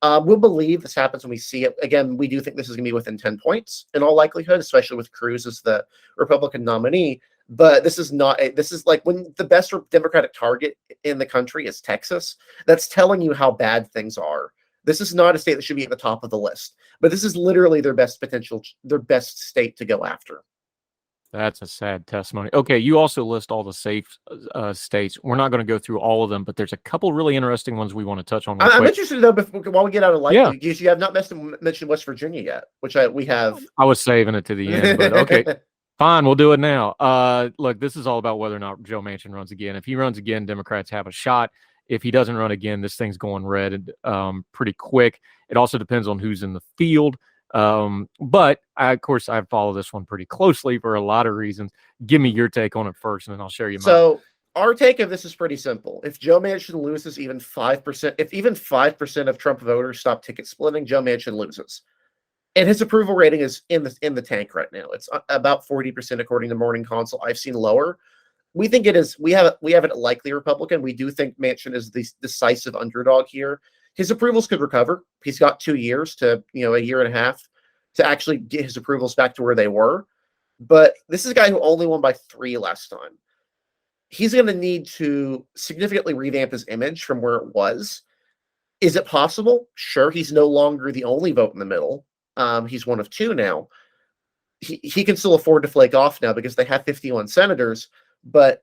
We'll believe this happens when we see it. Again, we do think this is going to be within 10 points in all likelihood, especially with Cruz as the Republican nominee. But this is like when the best Democratic target in the country is Texas. That's telling you how bad things are. This is not a state that should be at the top of the list, but this is literally their best state to go after. That's a sad testimony. Okay, you also list all the safe states. We're not going to go through all of them, but there's a couple really interesting ones we want to touch on. I'm interested though, while we get out of likely, because you have not mentioned West Virginia yet, which we have. I was saving it to the end, but okay, fine, we'll do it now. Look, this is all about whether or not Joe Manchin runs again. If he runs again, Democrats have a shot. If he doesn't run again, this thing's going red pretty quick. It also depends on who's in the field. But of course, I follow this one pretty closely for a lot of reasons. Give me your take on it first, and then I'll share you mine. So our take of this is pretty simple. If Joe Manchin loses even 5%, if even 5% of Trump voters stop ticket splitting, Joe Manchin loses. And his approval rating is in the tank right now. It's about 40% according to Morning Consult. I've seen lower. We think it is. We have it likely Republican. We do think Manchin is the decisive underdog here. His approvals could recover. He's got 2 years to, a year and a half to actually get his approvals back to where they were. But this is a guy who only won by 3 last time. He's going to need to significantly revamp his image from where it was. Is it possible? Sure. He's no longer the only vote in the middle. He's one of 2 now. He can still afford to flake off now because they have 51 senators, but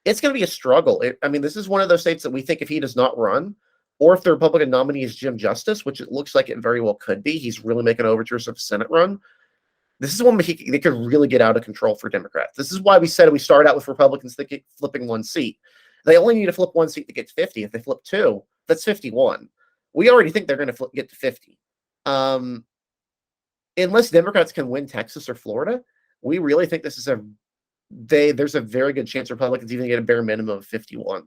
it's going to be a struggle. This is one of those states that we think if he does not run, or if the Republican nominee is Jim Justice, which it looks like it very well could be, he's really making overtures of a Senate run. This is one they could really get out of control for Democrats. This is why we said we start out with Republicans flipping 1 seat. They only need to flip 1 seat to get to 50. If they flip 2, that's 51. We already think they're going to get to 50. Unless Democrats can win Texas or Florida, we really think this is there's a very good chance Republicans even get a bare minimum of 51.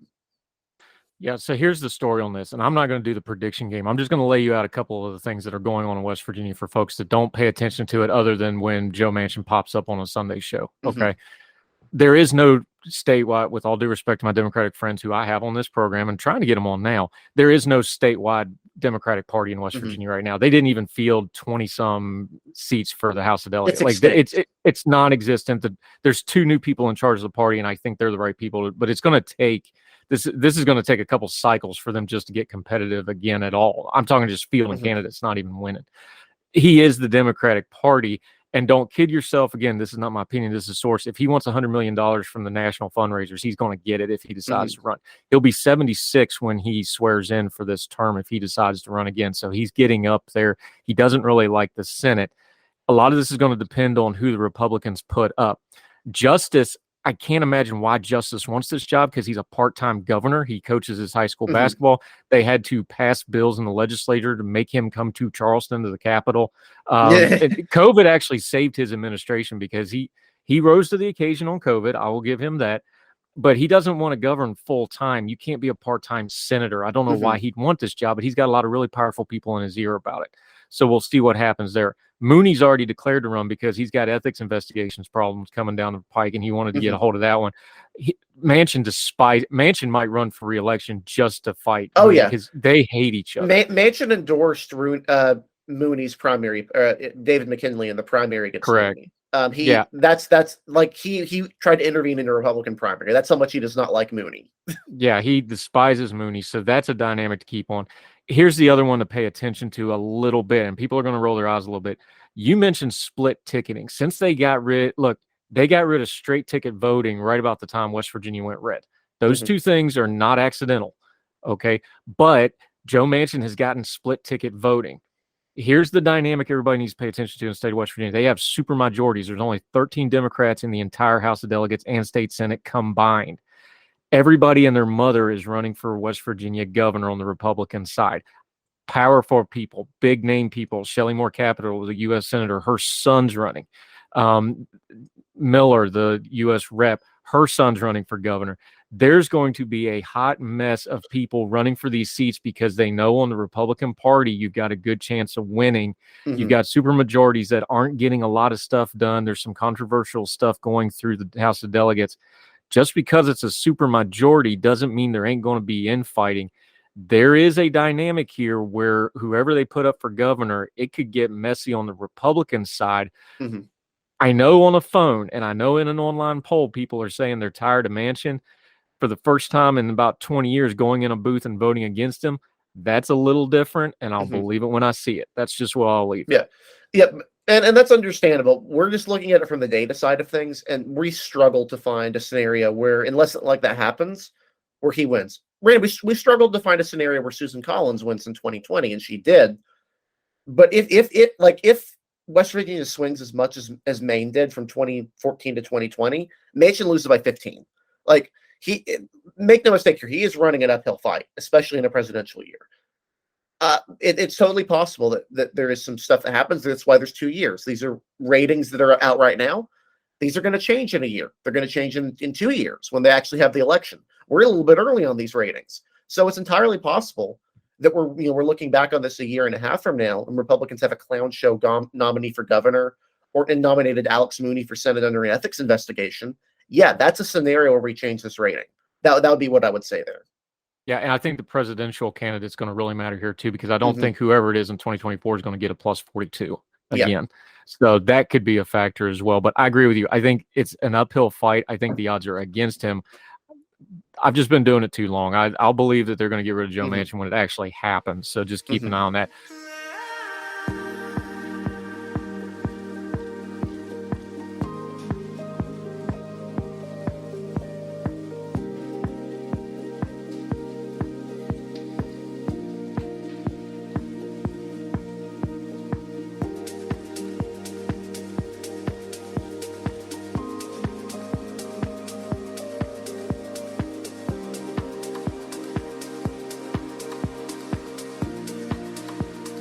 Yeah, so here's the story on this, and I'm not going to do the prediction game. I'm just going to lay you out a couple of the things that are going on in West Virginia for folks that don't pay attention to it other than when Joe Manchin pops up on a Sunday show, okay? Mm-hmm. There is no statewide, with all due respect to my Democratic friends who I have on this program and trying to get them on now, there is no statewide Democratic Party in West Mhm. Virginia right now. They didn't even field 20-some seats for the House of Delegates. It's Like extinct. it's non-existent. There's 2 new people in charge of the party, and I think they're the right people. But it's going to take this is going to take a couple cycles for them just to get competitive again at all. I'm talking just fielding Mhm. candidates, not even winning. He is the Democratic Party. And don't kid yourself. Again, this is not my opinion. This is a source. If he wants $100 million from the national fundraisers, he's going to get it if he decides to run. He'll be 76 when he swears in for this term if he decides to run again. So he's getting up there. He doesn't really like the Senate. A lot of this is going to depend on who the Republicans put up. Justice, I can't imagine why Justice wants this job because he's a part-time governor. He coaches his high school basketball. They had to pass bills in the legislature to make him come to Charleston, to the Capitol. And COVID actually saved his administration because he rose to the occasion on COVID. I will give him that. But he doesn't want to govern full time. You can't be a part-time senator. I don't know why he'd want this job, but he's got a lot of really powerful people in his ear about it. So we'll see what happens there. Mooney's already declared to run because he's got ethics investigations problems coming down the pike, and he wanted to get a hold of that one. Manchin might run for re-election just to fight. Oh, yeah. Because they hate each other. Manchin endorsed Mooney's primary, David McKinley in the primary against Correct. Mooney. That's like he tried to intervene in a Republican primary. That's how much he does not like Mooney. Yeah, he despises Mooney, so that's a dynamic to keep on. Here's the other one to pay attention to a little bit, and people are going to roll their eyes a little bit. You mentioned split ticketing. Since they got rid of straight ticket voting right about the time West Virginia went red. Those 2 things are not accidental, okay? But Joe Manchin has gotten split ticket voting. Here's the dynamic everybody needs to pay attention to in the state of West Virginia. They have super majorities. There's only 13 Democrats in the entire House of Delegates and state Senate combined. Everybody and their mother is running for West Virginia governor on the Republican side. Powerful people, big name people. Shelley Moore Capito, the U.S. Senator, her son's running. Miller, the U.S. Rep, her son's running for governor. There's going to be a hot mess of people running for these seats because they know on the Republican Party you've got a good chance of winning. You've got super majorities that aren't getting a lot of stuff done. There's some controversial stuff going through the House of Delegates. Just because it's a super majority doesn't mean there ain't going to be infighting. There is a dynamic here where whoever they put up for governor, it could get messy on the Republican side. I know on a phone and I know in an online poll, people are saying they're tired of Manchin. For the first time in about 20 years, going in a booth and voting against him, that's a little different, and I'll believe it when I see it. That's just what I'll leave. Yeah. And that's understandable. We're just looking at it from the data side of things, and we struggle to find a scenario where, unless like that happens, where he wins. We struggled to find a scenario where Susan Collins wins in 2020, and she did. But if West Virginia swings as much as Maine did from 2014 to 2020, Manchin loses by 15. Like, make no mistake here, he is running an uphill fight, especially in a presidential year. It's totally possible that there is some stuff that happens. That's why there's 2 years. These are ratings that are out right now. These are going to change in a year. They're going to change in 2 years when they actually have the election. We're a little bit early on these ratings. So it's entirely possible that we're looking back on this a year and a half from now, and Republicans have a clown show nominee for governor and nominated Alex Mooney for Senate under an ethics investigation. Yeah, that's a scenario where we change this rating. That would be what I would say there. Yeah, and I think the presidential candidate's going to really matter here too, because I don't think whoever it is in 2024 is going to get a plus 42 again. Yeah. So that could be a factor as well. But I agree with you. I think it's an uphill fight. I think the odds are against him. I've just been doing it too long. I'll believe that they're going to get rid of Joe Manchin when it actually happens. So just keep an eye on that.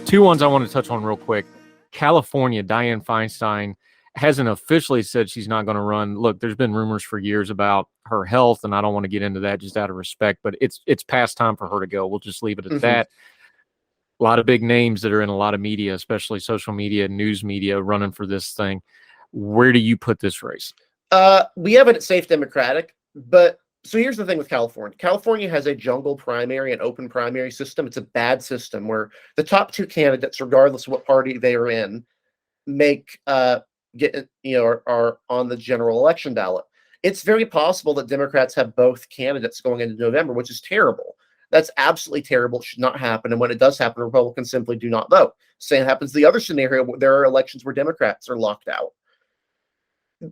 Two ones I want to touch on real quick. California, Dianne Feinstein hasn't officially said she's not going to run. Look, there's been rumors for years about her health, and I don't want to get into that just out of respect, but it's past time for her to go. We'll just leave it at that. A lot of big names that are in a lot of media, especially social media, news media, running for this thing. Where do you put this race? We have it at safe Democratic, but So here's the thing with California. California has a jungle primary and open primary system. It's a bad system where the top two candidates, regardless of what party they are in, are on the general election ballot. It's very possible that Democrats have both candidates going into November, which is terrible. That's absolutely terrible. It should not happen. And when it does happen, Republicans simply do not vote. Same happens the other scenario where there are elections where Democrats are locked out.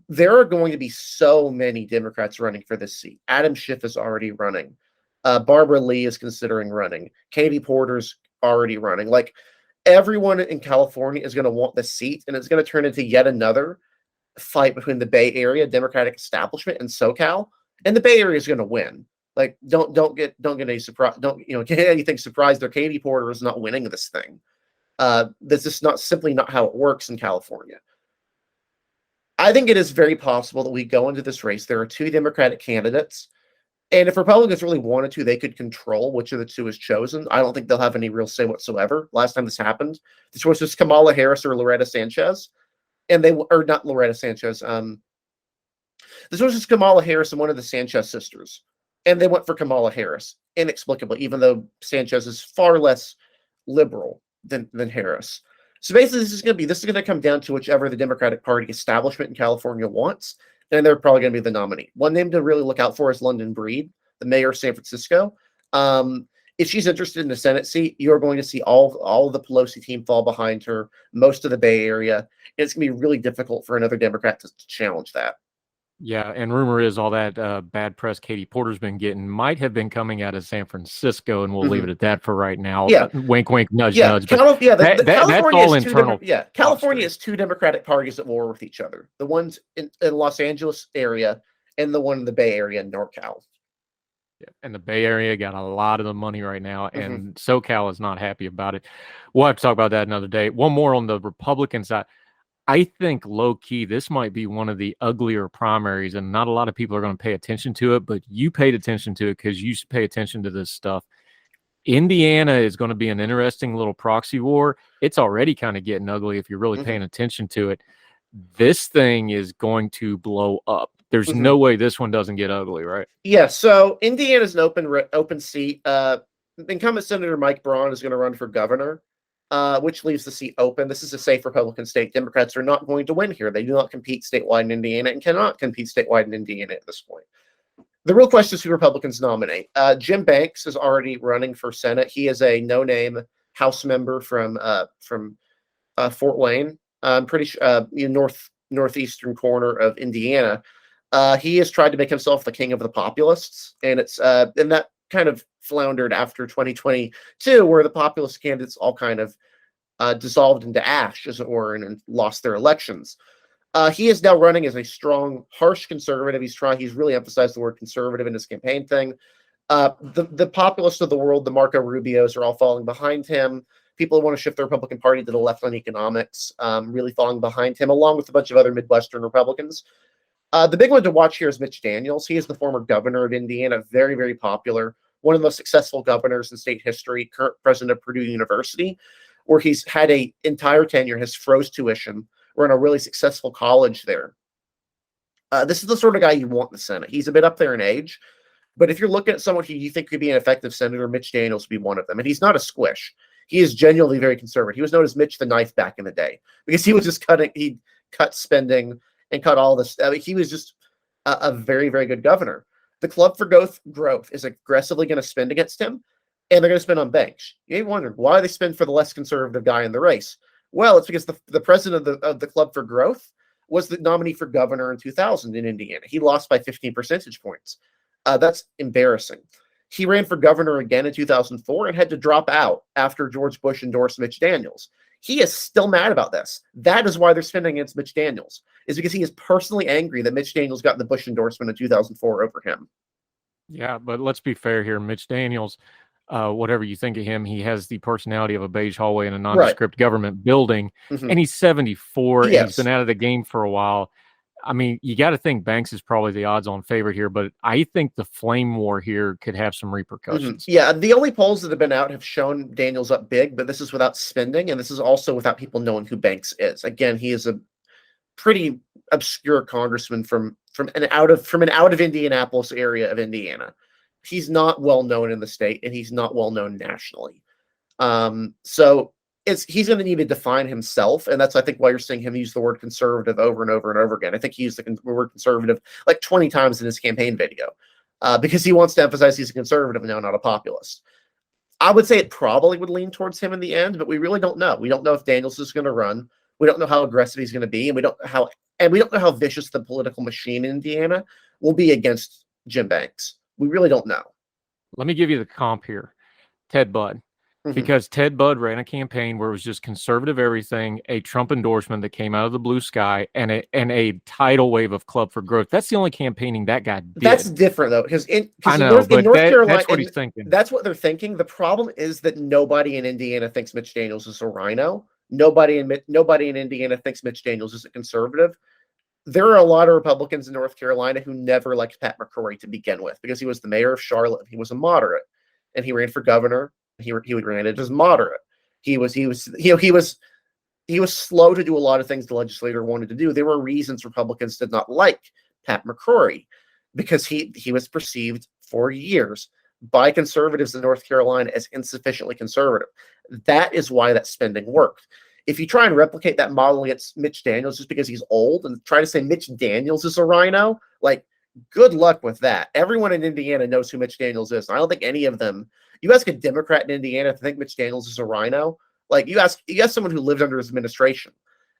There are going to be so many Democrats running for this seat. Adam Schiff is already running. Barbara Lee is considering running. Katie Porter's already running. Like, everyone in California is going to want the seat, and it's going to turn into yet another fight between the Bay Area Democratic establishment and SoCal. And the Bay Area is going to win. Like, don't get any surprise. Don't get anything surprised that Katie Porter is not winning this thing. This is simply not how it works in California. I think it is very possible that we go into this race. There are two Democratic candidates, and if Republicans really wanted to, they could control which of the two is chosen. I don't think they'll have any real say whatsoever. Last time this happened, the choice was Kamala Harris or Loretta Sanchez, not Loretta Sanchez. The choice was Kamala Harris and one of the Sanchez sisters, and they went for Kamala Harris inexplicably, even though Sanchez is far less liberal than Harris. So basically, this is going to come down to whichever the Democratic Party establishment in California wants, and they're probably going to be the nominee. One name to really look out for is London Breed, the mayor of San Francisco. If she's interested in the Senate seat, you're going to see all of the Pelosi team fall behind her, most of the Bay Area, and it's going to be really difficult for another Democrat to challenge that. Yeah, and rumor is all that bad press Katie Porter's been getting might have been coming out of San Francisco, and we'll leave it at that for right now. Yeah. Wink, wink, nudge, Yeah, nudge. California That's all internal. California has two Democratic parties that war with each other. The ones in Los Angeles area and the one in the Bay Area in NorCal. Yeah, and the Bay Area got a lot of the money right now, and SoCal is not happy about it. We'll have to talk about that another day. One more on the Republican side. I think low-key, this might be one of the uglier primaries, and not a lot of people are going to pay attention to it, but you paid attention to it because you pay attention to this stuff. Indiana is going to be an interesting little proxy war. It's already kind of getting ugly if you're really paying attention to it. This thing is going to blow up. There's no way this one doesn't get ugly, right? Yeah, so Indiana's an open seat. Incumbent Senator Mike Braun is going to run for governor. Which leaves the seat open. This is a safe Republican state. Democrats are not going to win here. They do not compete statewide in Indiana and cannot compete statewide in Indiana at this point. The real question is who Republicans nominate. Jim Banks is already running for Senate. He is a no-name House member from Fort Wayne. I'm pretty sure northeastern corner of Indiana. He has tried to make himself the king of the populists, and that kind of floundered after 2022, where the populist candidates all kind of dissolved into ash, as it were, and lost their elections. He is now running as a strong, harsh conservative. He's really emphasized the word conservative in his campaign thing. The populists of the world, the Marco Rubios, are all falling behind him. People who want to shift the Republican Party to the left on economics, really falling behind him, along with a bunch of other Midwestern Republicans. The big one to watch here is Mitch Daniels. He is the former governor of Indiana, very, very popular, one of the most successful governors in state history, current president of Purdue University, where he's had an entire tenure, has froze tuition, run a really successful college there. This is the sort of guy you want in the Senate. He's a bit up there in age, but if you're looking at someone who you think could be an effective senator, Mitch Daniels would be one of them. And he's not a squish. He is genuinely very conservative. He was known as Mitch the Knife back in the day because he was just he cut spending and cut all this. I mean, he was just a very, very good governor. The Club for Growth is aggressively going to spend against him, and they're going to spend on Banks. You may wonder, why they spend for the less conservative guy in the race? Well, it's because the president of the Club for Growth was the nominee for governor in 2000 in Indiana. He lost by 15 percentage points. That's embarrassing. He ran for governor again in 2004 and had to drop out after George Bush endorsed Mitch Daniels. He is still mad about this. That is why they're spending against Mitch Daniels, is because he is personally angry that Mitch Daniels got the Bush endorsement in 2004 over him. Yeah, but let's be fair here. Mitch Daniels, whatever you think of him, he has the personality of a beige hallway in a nondescript government building, and he's 74. Yes. And he's been out of the game for a while. I mean, you got to think Banks is probably the odds-on favorite here, but I think the flame war here could have some repercussions. Yeah, the only polls that have been out have shown Daniels up big, but this is without spending, and this is also without people knowing who Banks is. Again, he is a pretty obscure congressman from from an out of Indianapolis area of Indiana. He's not well known in the state, and he's not well known nationally. So he's going to need to define himself, and that's, I think, why you're seeing him use the word conservative over and over and over again. I think he used the word conservative like 20 times in his campaign video, because he wants to emphasize he's a conservative now, not a populist. I would say it probably would lean towards him in the end, but we really don't know. We don't know if Daniels is going to run. We don't know how aggressive he's going to be, and we don't know how vicious the political machine in Indiana will be against Jim Banks. We really don't know. Let me give you the comp here. Ted Budd. Because Ted Budd ran a campaign where it was just conservative everything, a Trump endorsement that came out of the blue sky, and a tidal wave of Club for Growth. That's the only campaigning that guy did. That's different, though, because in North Carolina, that's what he's thinking. That's what they're thinking. The problem is that nobody in Indiana thinks Mitch Daniels is a rhino. Nobody in Indiana thinks Mitch Daniels is a conservative. There are a lot of Republicans in North Carolina who never liked Pat McCrory to begin with, because he was the mayor of Charlotte and he was a moderate, and he ran for governor. He ran it as moderate. He was slow to do a lot of things the legislator wanted to do. There were reasons Republicans did not like Pat McCrory, because he was perceived for years by conservatives in North Carolina as insufficiently conservative. That is why that spending worked. If you try and replicate that model against Mitch Daniels just because he's old and try to say Mitch Daniels is a rhino, like, good luck with that. Everyone in Indiana knows who Mitch Daniels is. And I don't think any of them. You ask a Democrat in Indiana to think Mitch Daniels is a rhino. Like, you ask someone who lived under his administration.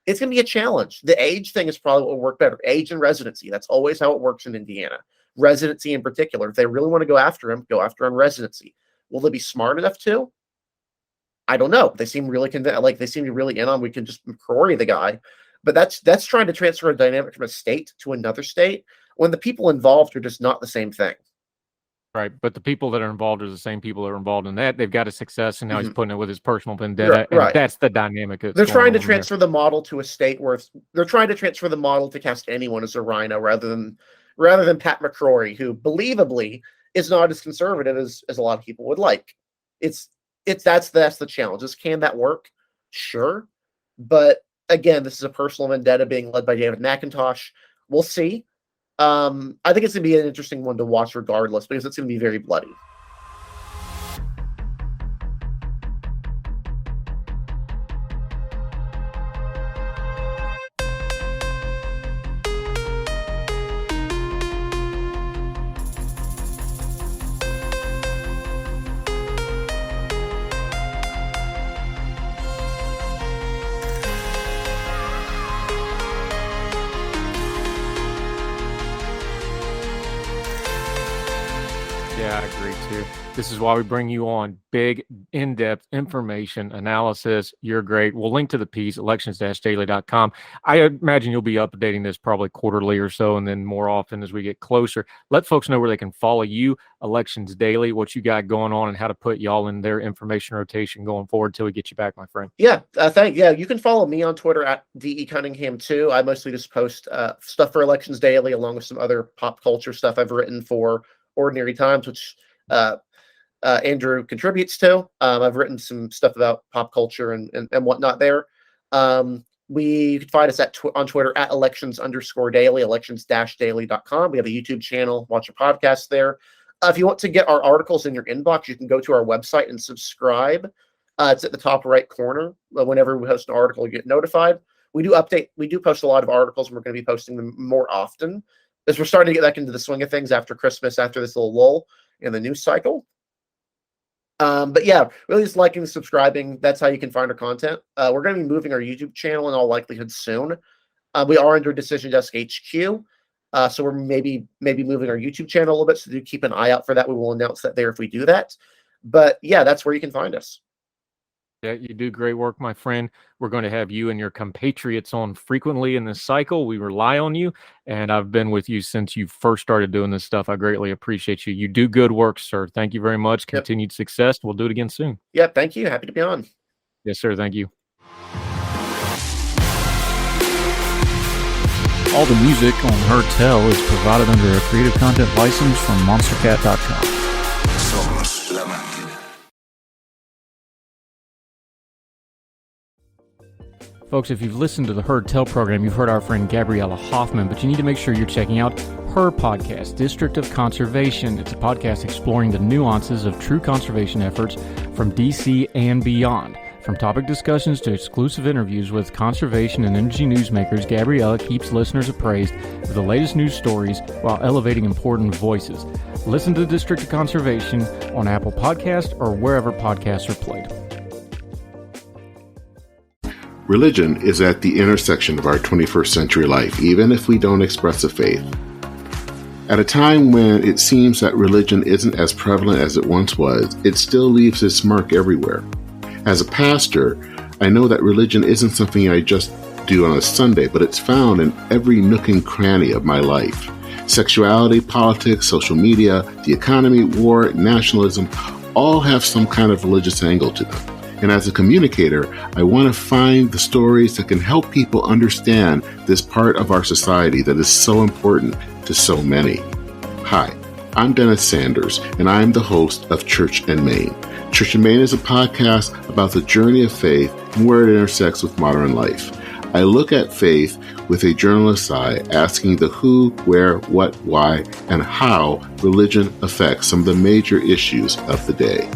It's going to be a challenge. The age thing is probably what will work better. Age and residency. That's always how it works in Indiana. Residency in particular. If they really want to go after him residency. Will they be smart enough to? I don't know. They seem really they seem to be really in on we can just McCrory the guy. But that's trying to transfer a dynamic from a state to another state when the people involved are just not the same thing. Right, but the people that are involved are the same people that are involved in that. They've got a success, and now he's putting it with his personal vendetta. Right. And that's the dynamic. They're trying to transfer the model to a state where they're trying to transfer the model to cast anyone as a rhino rather than Pat McCrory, who believably is not as conservative as a lot of people would like. That's the challenge. Can that work? Sure, but again, this is a personal vendetta being led by David McIntosh. We'll see. I think it's going to be an interesting one to watch regardless, because it's going to be very bloody. Yeah, I agree too. This is why we bring you on big, in-depth information analysis. You're great. We'll link to the piece, elections-daily.com. I imagine you'll be updating this probably quarterly or so, and then more often as we get closer. Let folks know where they can follow you, Elections Daily, what you got going on, and how to put y'all in their information rotation going forward till we get you back, my friend. Yeah, you can follow me on Twitter at DE Cunningham too. I mostly just post stuff for Elections Daily, along with some other pop culture stuff I've written for Ordinary Times, which Andrew contributes to. I've written some stuff about pop culture and whatnot there. You can find us on Twitter at elections_daily, elections-daily.com. We have a YouTube channel, watch a podcast there. If you want to get our articles in your inbox, you can go to our website and subscribe. It's at the top right corner. Whenever we post an article, you get notified. We do post a lot of articles, and we're going to be posting them more often, as we're starting to get back into the swing of things after Christmas, after this little lull in the news cycle. But yeah, really just liking and subscribing. That's how you can find our content. We're going to be moving our YouTube channel in all likelihood soon. We are under Decision Desk HQ. So we're maybe moving our YouTube channel a little bit. So do keep an eye out for that. We will announce that there if we do that. But yeah, that's where you can find us. Yeah, you do great work, my friend. We're going to have you and your compatriots on frequently in this cycle. We rely on you, and I've been with you since you first started doing this stuff. I greatly appreciate you. You do good work, sir. Thank you very much. Continued success. We'll do it again soon. Yep, thank you. Happy to be on. Yes, sir. Thank you. All the music on Her Tell is provided under a Creative Content license from monstercat.com. Somos la máquina. Folks, if you've listened to the Heard Tell program, you've heard our friend Gabriella Hoffman, but you need to make sure you're checking out her podcast, District of Conservation. It's a podcast exploring the nuances of true conservation efforts from DC and beyond. From topic discussions to exclusive interviews with conservation and energy newsmakers, Gabriella keeps listeners appraised of the latest news stories while elevating important voices. Listen to District of Conservation on Apple Podcasts or wherever podcasts are played. Religion is at the intersection of our 21st century life, even if we don't express a faith. At a time when it seems that religion isn't as prevalent as it once was, it still leaves its mark everywhere. As a pastor, I know that religion isn't something I just do on a Sunday, but it's found in every nook and cranny of my life. Sexuality, politics, social media, the economy, war, nationalism, all have some kind of religious angle to them. And as a communicator, I want to find the stories that can help people understand this part of our society that is so important to so many. Hi, I'm Dennis Sanders, and I'm the host of Church and Main. Church and Main is a podcast about the journey of faith and where it intersects with modern life. I look at faith with a journalist's eye, asking the who, where, what, why, and how religion affects some of the major issues of the day.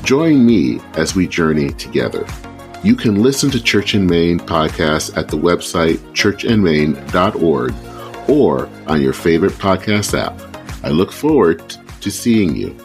Join me as we journey together. You can listen to Church and Main podcast at the website churchandmain.org or on your favorite podcast app. I look forward to seeing you.